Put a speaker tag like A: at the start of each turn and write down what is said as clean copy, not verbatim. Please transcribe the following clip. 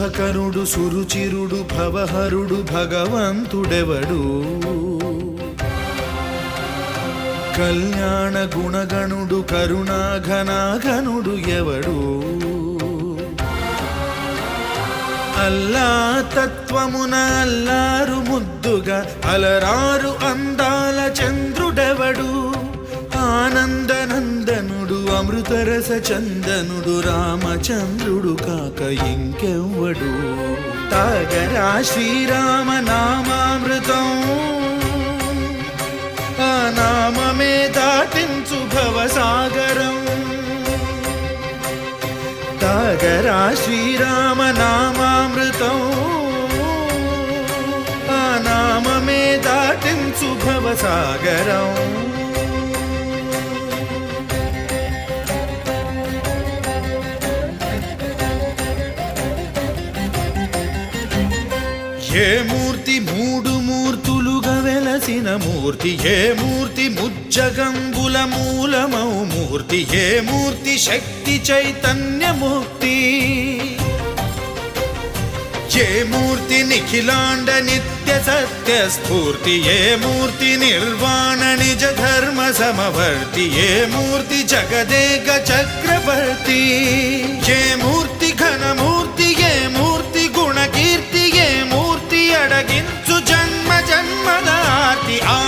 A: శుభకరుడు సురుచిరుడు భవహరుడు భగవంతుడెవడు కళ్యాణ గుణగణుడు కరుణాఘనాఘనుడు ఎవడు అల్లా తత్వమున అల్లారు ముద్దుగా అలరారు అందాల చంద్రుడెవడు ఆనందనందనుడు అమృతరస చందనుడు రామచంద్రుడు కాక ఇంకెవ్వడు తాగరా శ్రీరామ నామామృతం ఆ నామమే దాటించు భవసాగరం తాగరా శ్రీరామ నామామృతం ఆ నామమే దాటించు భవసాగరం ఏ మూర్తి మూడు మూర్తులుగా వెలసిన మూర్తి ఏ మూర్తి ముజ్జగంబుల మూలమౌ మూర్తి ఏ మూర్తి శక్తి చైతన్యముక్తి ఏ మూర్తి నిఖిలాండ నిత్య సత్య స్ఫూర్తి ఏ మూర్తి నిర్వాణ నిజ ధర్మ సమవర్తి ఏ మూర్తి జగదేక చక్రవర్తి ఏ మూర్తి ఘనమూర్తి ఏ మూర్తి గుణకీర్తి ఏ మూర్తి అడగించు జన్మ జన్మదాతి ఆ